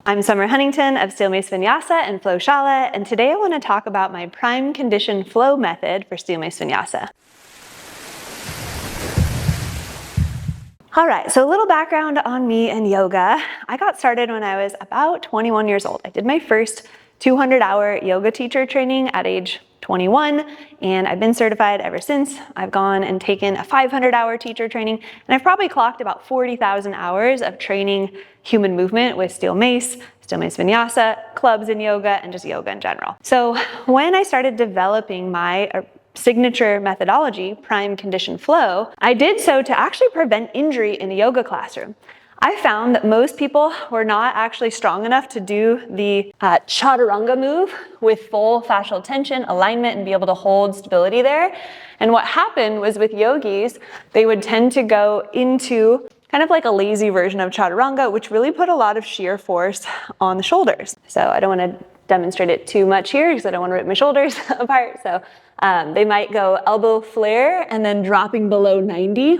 I'm Summer Huntington of Steel Mace Vinyasa and Shala, and today I want to talk about my prime condition flow method for Steel Mace Vinyasa. All right, so a little background on me and yoga. I got started when I was about 21 years old. I did my first 200-hour yoga teacher training at age 21, and I've been certified ever since. I've gone and taken a 500-hour teacher training, and I've probably clocked about 40,000 hours of training human movement with Steel Mace Vinyasa, clubs in yoga, and just yoga in general. So when I started developing my signature methodology, prime condition flow, I did so to actually prevent injury in a yoga classroom. I found that most people were not actually strong enough to do the chaturanga move with full fascial tension, alignment, and be able to hold stability there. And what happened was with yogis, they would tend to go into kind of like a lazy version of chaturanga, which really put a lot of shear force on the shoulders. So I don't want to demonstrate it too much here because I don't want to rip my shoulders apart. So they might go elbow flare and then dropping below 90,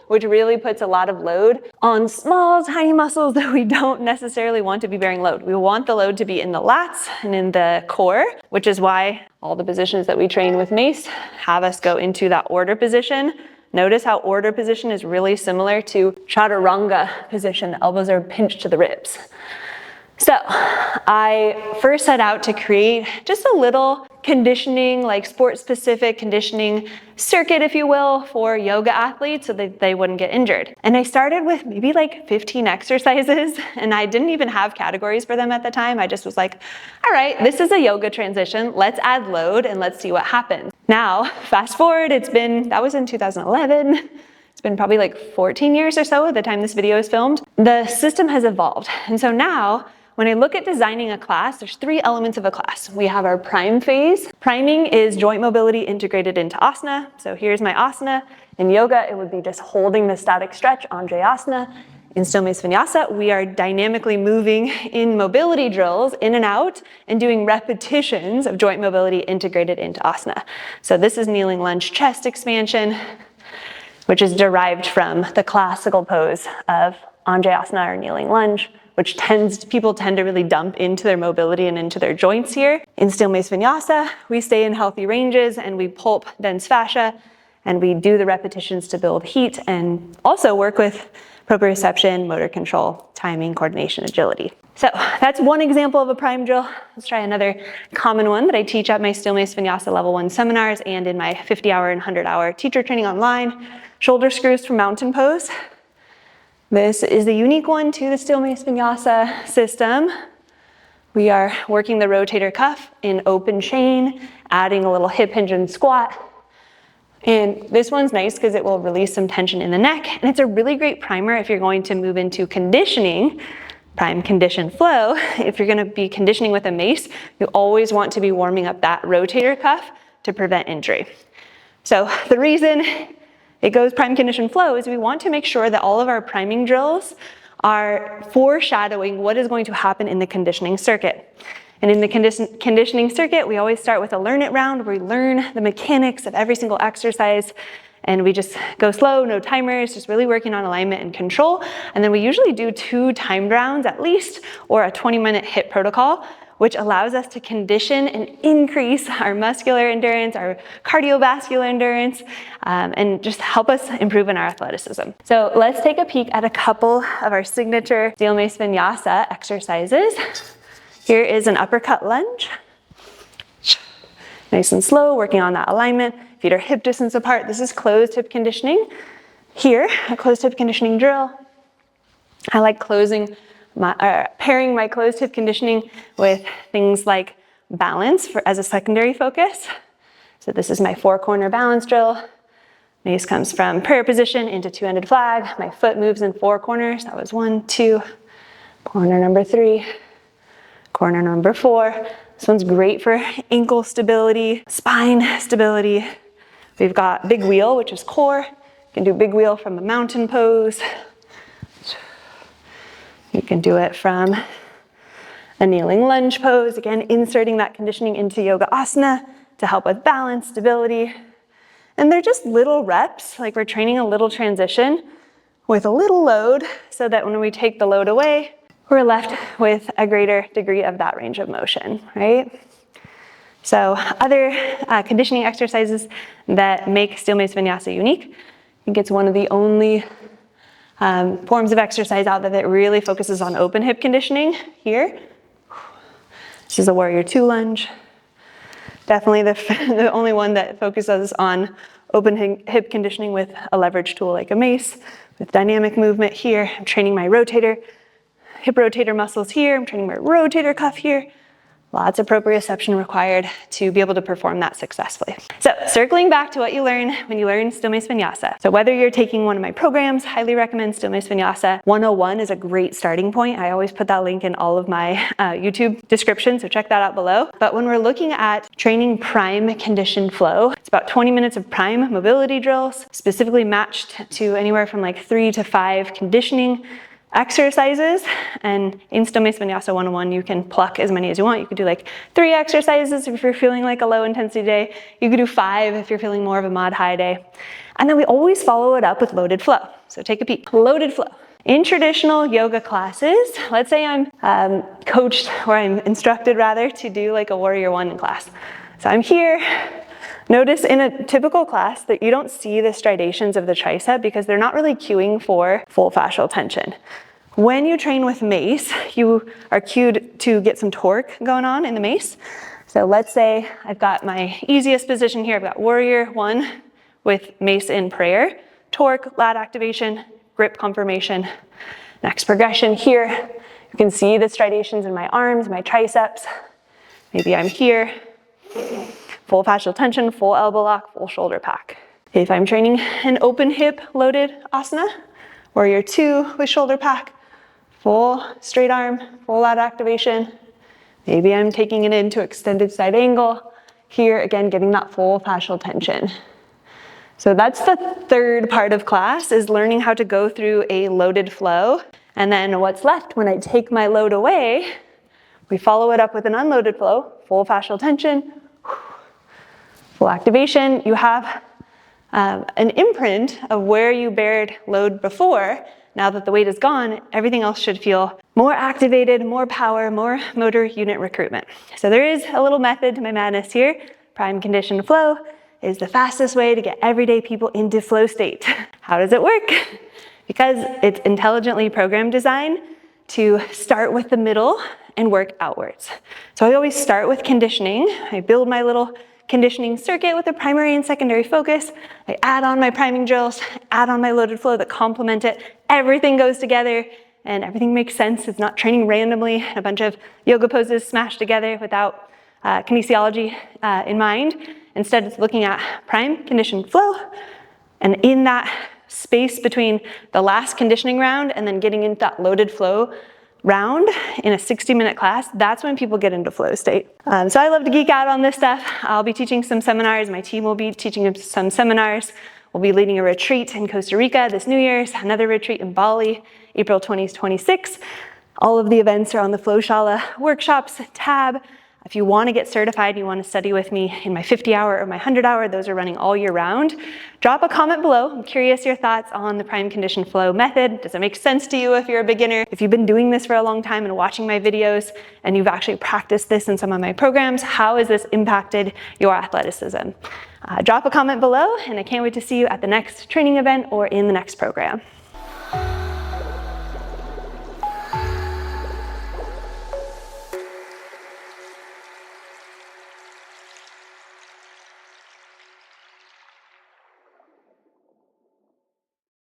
which really puts a lot of load on small, tiny muscles that we don't necessarily want to be bearing load. We want the load to be in the lats and in the core, which is why all the positions that we train with Mace have us go into that order position. Notice how order position is really similar to chaturanga position. The elbows are pinched to the ribs. So I first set out to create just a little conditioning, like sport-specific conditioning circuit, if you will, for yoga athletes so that they wouldn't get injured. And I started with maybe like 15 exercises, and I didn't even have categories for them at the time. I just was like, all right, this is a yoga transition. Let's add load and let's see what happens. Now, fast forward, that was in 2011. It's been probably like 14 years or so at the time this video is filmed. The system has evolved. And so now, when I look at designing a class, there's 3 elements of a class. We have our prime phase. Priming is joint mobility integrated into asana. So here's my asana. In yoga, it would be just holding the static stretch, Asana. In Steel Mace Vinyasa, we are dynamically moving in mobility drills in and out and doing repetitions of joint mobility integrated into asana. So this is kneeling lunge chest expansion, which is derived from the classical pose of Asana or kneeling lunge, which people tend to really dump into their mobility and into their joints here. In Steel Mace Vinyasa, we stay in healthy ranges and we pulp dense fascia and we do the repetitions to build heat and also work with proprioception, motor control, timing, coordination, agility. So that's one example of a prime drill. Let's try another common one that I teach at my Steel Mace Vinyasa Level 1 seminars and in my 50-hour and 100-hour teacher training online. Shoulder screws for mountain pose. This is the unique one to the Steel Mace Vinyasa system. We are working the rotator cuff in open chain, adding a little hip hinge and squat. And this one's nice because it will release some tension in the neck. And it's a really great primer if you're going to move into conditioning, prime condition flow. If you're going to be conditioning with a mace, you always want to be warming up that rotator cuff to prevent injury. So the reason it goes prime condition flow is we want to make sure that all of our priming drills are foreshadowing what is going to happen in the conditioning circuit. And in the conditioning circuit, we always start with a learn it round where we learn the mechanics of every single exercise and we just go slow, no timers, just really working on alignment and control. And then we usually do 2 timed rounds at least or a 20-minute HIIT protocol, which allows us to condition and increase our muscular endurance, our cardiovascular endurance, and just help us improve in our athleticism. So let's take a peek at a couple of our signature Steel Mace Vinyasa exercises. Here is an uppercut lunge. Nice and slow, working on that alignment. Feet are hip distance apart. This is closed hip conditioning. Here, a closed hip conditioning drill. I like pairing my closed hip conditioning with things like balance as a secondary focus. So this is my 4-corner balance drill. Mace comes from prayer position into 2-handed flag. My foot moves in 4 corners. That was 1, 2, corner number 3, corner number 4. This one's great for ankle stability, spine stability. We've got big wheel, which is core. You can do big wheel from a mountain pose. You can do it from a kneeling lunge pose. Again, inserting that conditioning into yoga asana to help with balance, stability. And they're just little reps, like we're training a little transition with a little load so that when we take the load away, we're left with a greater degree of that range of motion, right? So other conditioning exercises that make Steel Mace Vinyasa unique, I think it's one of the only forms of exercise out there that really focuses on open hip conditioning here. This is a Warrior 2 lunge. Definitely the only one that focuses on open hip conditioning with a leverage tool like a mace, with dynamic movement here. I'm training my hip rotator muscles here. I'm training my rotator cuff here. Lots of proprioception required to be able to perform that successfully. So circling back to what you learn when you learn Steel Mace Vinyasa. So whether you're taking one of my programs, highly recommend Steel Mace Vinyasa 101 is a great starting point. I always put that link in all of my YouTube description, so check that out below. But when we're looking at training prime conditioned flow, it's about 20 minutes of prime mobility drills, specifically matched to anywhere from like 3 to 5 conditioning exercises. And in Steel Mace Vinyasa 101, you can pluck as many as you want. You could do like 3 exercises if you're feeling like a low intensity day. You could do 5 if you're feeling more of a mod high day. And then we always follow it up with loaded flow. So take a peek. Loaded flow. In traditional yoga classes, let's say I'm coached, or I'm instructed rather, to do like a Warrior 1 class. So I'm here. Notice in a typical class that you don't see the striations of the tricep because they're not really cueing for full fascial tension. When you train with Mace, you are cued to get some torque going on in the Mace. So let's say I've got my easiest position here. I've got Warrior 1 with Mace in prayer, torque, lat activation, grip confirmation. Next progression here, you can see the striations in my arms, my triceps. Maybe I'm here. Full fascial tension, full elbow lock, full shoulder pack. If I'm training an open hip loaded asana, Warrior 2 with shoulder pack, full straight arm, full lat activation. Maybe I'm taking it into extended side angle. Here, again, getting that full fascial tension. So that's the third part of class, is learning how to go through a loaded flow. And then what's left when I take my load away, we follow it up with an unloaded flow, full fascial tension, full activation. You have an imprint of where you bared load before. Now that the weight is gone, everything else should feel more activated, more power, more motor unit recruitment. So there is a little method to my madness here. Prime conditioned flow is the fastest way to get everyday people into flow state. How does it work? Because it's intelligently programmed design to start with the middle and work outwards. So I always start with conditioning. I build my little conditioning circuit with a primary and secondary focus. I add on my priming drills, add on my loaded flow that complement it. Everything goes together and everything makes sense. It's not training randomly, a bunch of yoga poses smashed together without kinesiology in mind. Instead, it's looking at prime conditioned flow, and in that space between the last conditioning round and then getting into that loaded flow round in a 60-minute class, that's when people get into flow state. So I love to geek out on this stuff. I'll be teaching some seminars. My team will be teaching some seminars. We'll be leading a retreat in Costa Rica this New Year's, another retreat in Bali, April 2026. All of the events are on the Shala workshops tab. If you want to get certified, you want to study with me in my 50-hour or my 100-hour, those are running all year round. Drop a comment below. I'm curious your thoughts on the prime conditioned flow method. Does it make sense to you if you're a beginner? If you've been doing this for a long time and watching my videos and you've actually practiced this in some of my programs, how has this impacted your athleticism? Drop a comment below, and I can't wait to see you at the next training event or in the next program.